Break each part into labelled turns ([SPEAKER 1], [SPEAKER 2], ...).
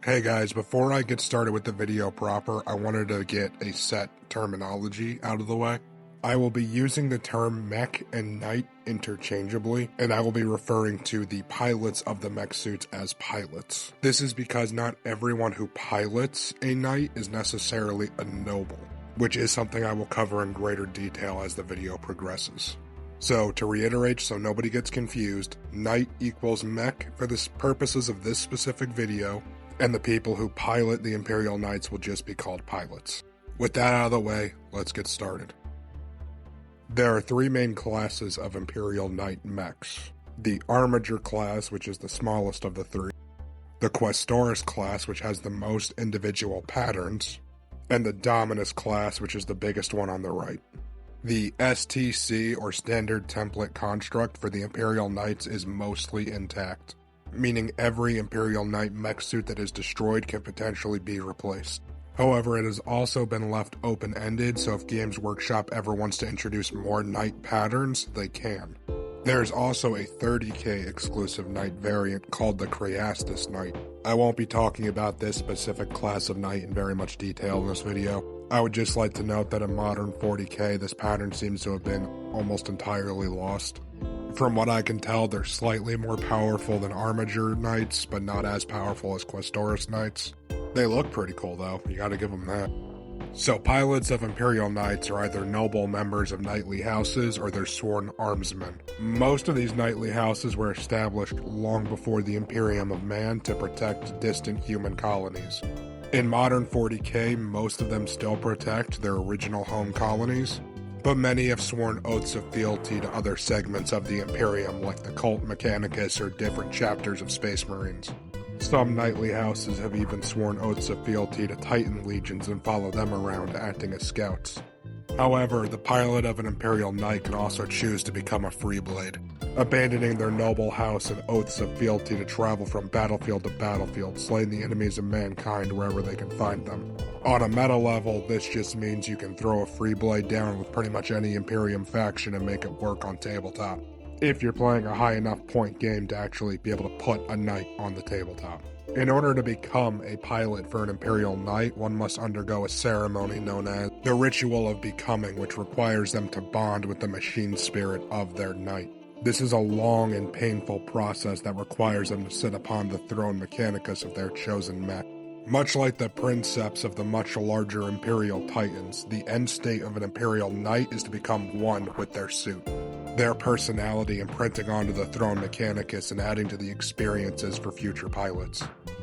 [SPEAKER 1] Hey guys, before I get started with the video proper, I wanted to get a set terminology out of the way. I will be using the term mech and knight interchangeably, and I will be referring to the pilots of the mech suits as pilots. This is because not everyone who pilots a knight is necessarily a noble, which is something I will cover in greater detail as the video progresses. So, to reiterate so nobody gets confused, knight equals mech for the purposes of this specific video, and the people who pilot the Imperial Knights will just be called pilots. With that out of the way, let's get started. There are three main classes of Imperial Knight mechs. The Armiger class, which is the smallest of the three, the Questoris class, which has the most individual patterns, and the Dominus class, which is the biggest one on the right. The STC, or Standard Template Construct, for the Imperial Knights is mostly intact, meaning every Imperial Knight mech suit that is destroyed can potentially be replaced. However, it has also been left open-ended, so if Games Workshop ever wants to introduce more Knight patterns, they can. There's also a 30k exclusive Knight variant called the Cerastus Knight. I won't be talking about this specific class of Knight in very much detail in this video. I would just like to note that in modern 40k, this pattern seems to have been almost entirely lost. From what I can tell, they're slightly more powerful than Armiger Knights, but not as powerful as Questoris Knights. They look pretty cool though, you gotta give them that. So pilots of Imperial Knights are either noble members of knightly houses or they're sworn armsmen. Most of these knightly houses were established long before the Imperium of Man to protect distant human colonies. In modern 40k, most of them still protect their original home colonies, but many have sworn oaths of fealty to other segments of the Imperium, like the Cult Mechanicus or different chapters of Space Marines. Some knightly houses have even sworn oaths of fealty to Titan legions and follow them around, acting as scouts. However, the pilot of an Imperial Knight can also choose to become a Freeblade, abandoning their noble house and oaths of fealty to travel from battlefield to battlefield, slaying the enemies of mankind wherever they can find them. On a meta level, this just means you can throw a Freeblade down with pretty much any Imperium faction and make it work on tabletop, if you're playing a high enough point game to actually be able to put a knight on the tabletop. In order to become a pilot for an Imperial Knight, one must undergo a ceremony known as the Ritual of Becoming, which requires them to bond with the machine spirit of their knight. This is a long and painful process that requires them to sit upon the throne mechanicus of their chosen mech. Much like the princeps of the much larger Imperial Titans, the end state of an Imperial Knight is to become one with their suit, their personality imprinting onto the throne mechanicus and adding to the experiences for future pilots.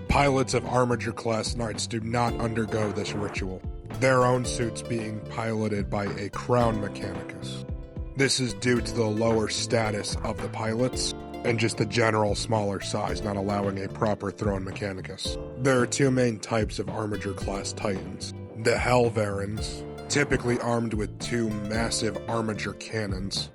[SPEAKER 1] Pilots of Armiger class Knights do not undergo this ritual, their own suits being piloted by a crown mechanicus. This is due to the lower status of the pilots, and just the general smaller size not allowing a proper throne mechanicus. There are two main types of Armiger class Titans. The Helverins, typically armed with two massive Armiger cannons,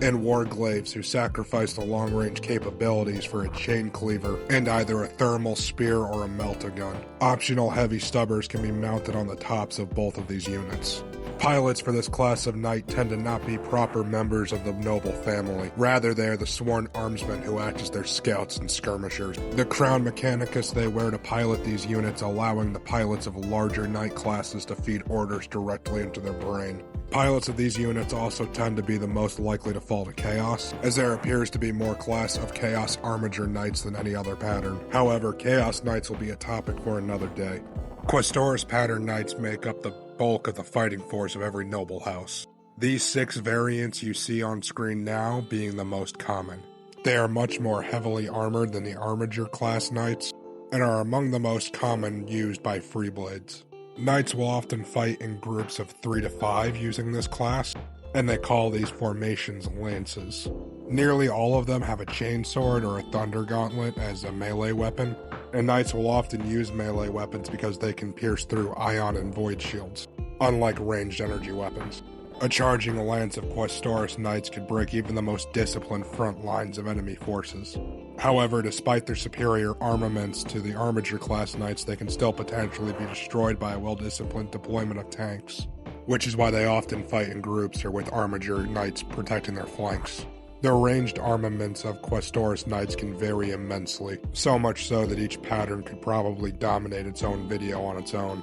[SPEAKER 1] and Warglaves, who sacrifice the long-range capabilities for a chain cleaver and either a thermal spear or a melt-a-gun. Optional heavy stubbers can be mounted on the tops of both of these units. Pilots for this class of knight tend to not be proper members of the noble family. Rather, they are the sworn armsmen who act as their scouts and skirmishers. The crown mechanicus they wear to pilot these units, allowing the pilots of larger knight classes to feed orders directly into their brain. Pilots of these units also tend to be the most likely to fall to Chaos, as there appears to be more class of Chaos Armiger Knights than any other pattern. However, Chaos Knights will be a topic for another day. Questoris pattern Knights make up the bulk of the fighting force of every noble house. These 6 variants you see on screen now being the most common. They are much more heavily armored than the Armiger class Knights, and are among the most common used by Freeblades. Knights will often fight in groups of 3 to 5 using this class, and they call these formations lances. Nearly all of them have a chainsword or a thunder gauntlet as a melee weapon, and knights will often use melee weapons because they can pierce through ion and void shields, unlike ranged energy weapons. A charging lance of Questoris Knights could break even the most disciplined front lines of enemy forces. However, despite their superior armaments to the Armiger class Knights, they can still potentially be destroyed by a well-disciplined deployment of tanks, which is why they often fight in groups or with Armiger Knights protecting their flanks. The ranged armaments of Questoris Knights can vary immensely, so much so that each pattern could probably dominate its own video on its own.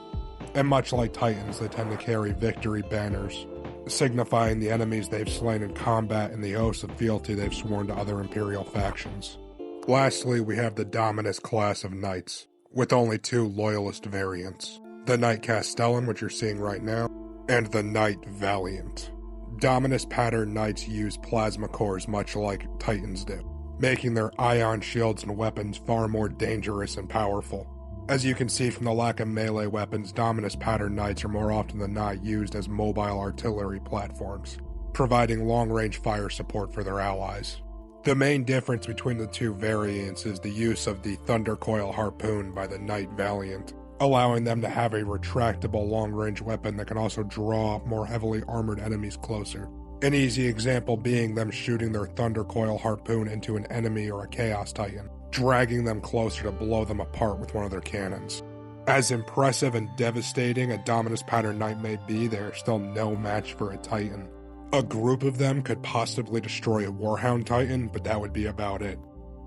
[SPEAKER 1] And much like Titans, they tend to carry victory banners, signifying the enemies they've slain in combat and the oaths of fealty they've sworn to other Imperial factions. Lastly, we have the Dominus class of Knights, with only 2 Loyalist variants. The Knight Castellan, which you're seeing right now, and the Knight Valiant. Dominus pattern Knights use plasma cores much like Titans do, making their ion shields and weapons far more dangerous and powerful. As you can see from the lack of melee weapons, Dominus pattern Knights are more often than not used as mobile artillery platforms, providing long-range fire support for their allies. The main difference between the 2 variants is the use of the Thunder Coil Harpoon by the Knight Valiant, allowing them to have a retractable long-range weapon that can also draw more heavily armored enemies closer. An easy example being them shooting their Thunder Coil Harpoon into an enemy or a Chaos Titan, dragging them closer to blow them apart with one of their cannons. As impressive and devastating a Dominus pattern Knight may be, they are still no match for a Titan. A group of them could possibly destroy a Warhound Titan, but that would be about it.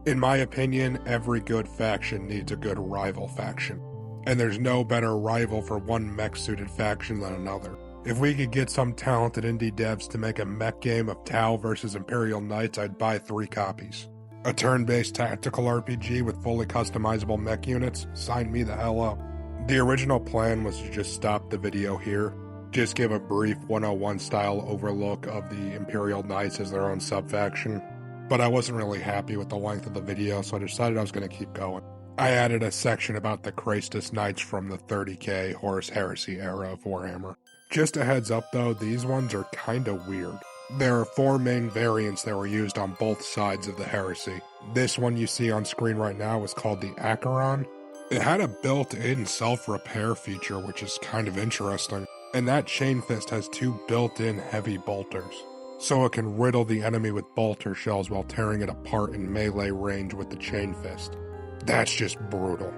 [SPEAKER 1] In my opinion, every good faction needs a good rival faction. And there's no better rival for one mech-suited faction than another. If we could get some talented indie devs to make a mech game of Tau versus Imperial Knights, I'd buy 3 copies. A turn-based tactical RPG with fully customizable mech units? Sign me the hell up. The original plan was to just stop the video here, just give a brief 101 style overlook of the Imperial Knights as their own sub-faction, but I wasn't really happy with the length of the video, so I decided I was going to keep going. I added a section about the Cerastus Knights from the 30k Horus Heresy era of Warhammer. Just a heads up though, these ones are kinda weird. There are 4 main variants that were used on both sides of the heresy. This one you see on screen right now is called the Acheron. It had a built-in self-repair feature, which is kind of interesting, and that chain fist has 2 built-in heavy bolters, so it can riddle the enemy with bolter shells while tearing it apart in melee range with the chain fist. That's just brutal.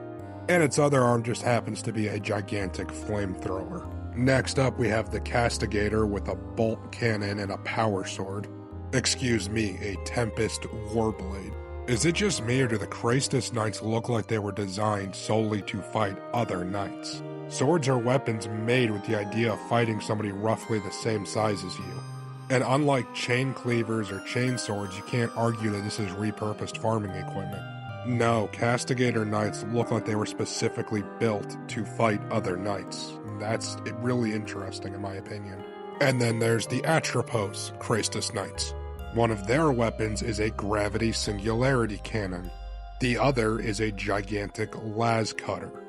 [SPEAKER 1] And its other arm just happens to be a gigantic flamethrower. Next up we have the Castigator with a bolt cannon and a power sword. Excuse me, a Tempest Warblade. Is it just me, or do the Cerastus Knights look like they were designed solely to fight other knights? Swords are weapons made with the idea of fighting somebody roughly the same size as you. And unlike chain cleavers or chain swords, you can't argue that this is repurposed farming equipment. No, Castigator Knights look like they were specifically built to fight other knights. That's really interesting in my opinion. And then there's the Atropos Cerastus Knights. One of their weapons is a gravity singularity cannon. The other is a gigantic las cutter.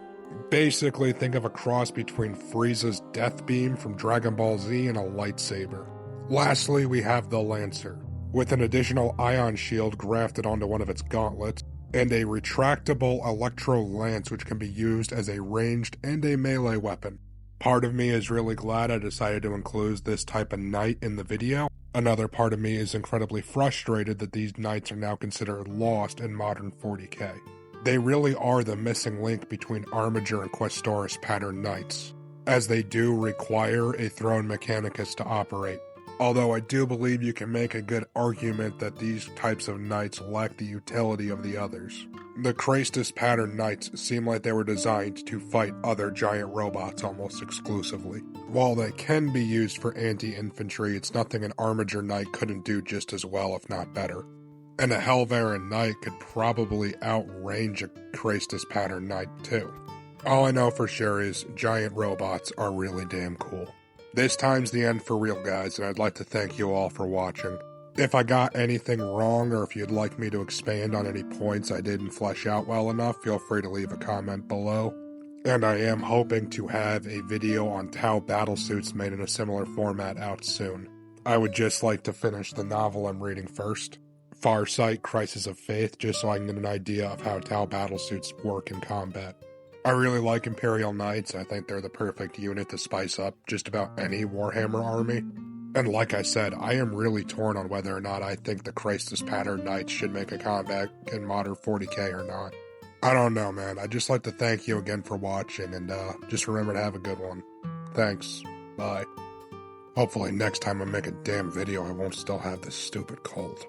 [SPEAKER 1] Basically, think of a cross between Frieza's death beam from Dragon Ball Z and a lightsaber. Lastly, we have the Lancer, with an additional ion shield grafted onto one of its gauntlets, and a retractable electro lance which can be used as a ranged and a melee weapon. Part of me is really glad I decided to include this type of knight in the video. Another part of me is incredibly frustrated that these knights are now considered lost in modern 40k. They really are the missing link between Armiger and Questoris pattern knights, as they do require a throne mechanicus to operate. Although I do believe you can make a good argument that these types of knights lack the utility of the others. The Cerastus pattern knights seem like they were designed to fight other giant robots almost exclusively. While they can be used for anti-infantry, it's nothing an Armiger knight couldn't do just as well, if not better. And a Helverin knight could probably outrange a Cerastus pattern knight too. All I know for sure is giant robots are really damn cool. This time's the end for real, guys, and I'd like to thank you all for watching. If I got anything wrong, or if you'd like me to expand on any points I didn't flesh out well enough, feel free to leave a comment below. And I am hoping to have a video on Tau battlesuits made in a similar format out soon. I would just like to finish the novel I'm reading first, Farsight: Crisis of Faith, just so I can get an idea of how Tau battlesuits work in combat. I really like Imperial Knights. I think they're the perfect unit to spice up just about any Warhammer army. And like I said, I am really torn on whether or not I think the Cerastus pattern Knights should make a comeback in modern 40k or not. I don't know, man. I'd just like to thank you again for watching, and just remember to have a good one. Thanks. Bye. Hopefully next time I make a damn video I won't still have this stupid cold.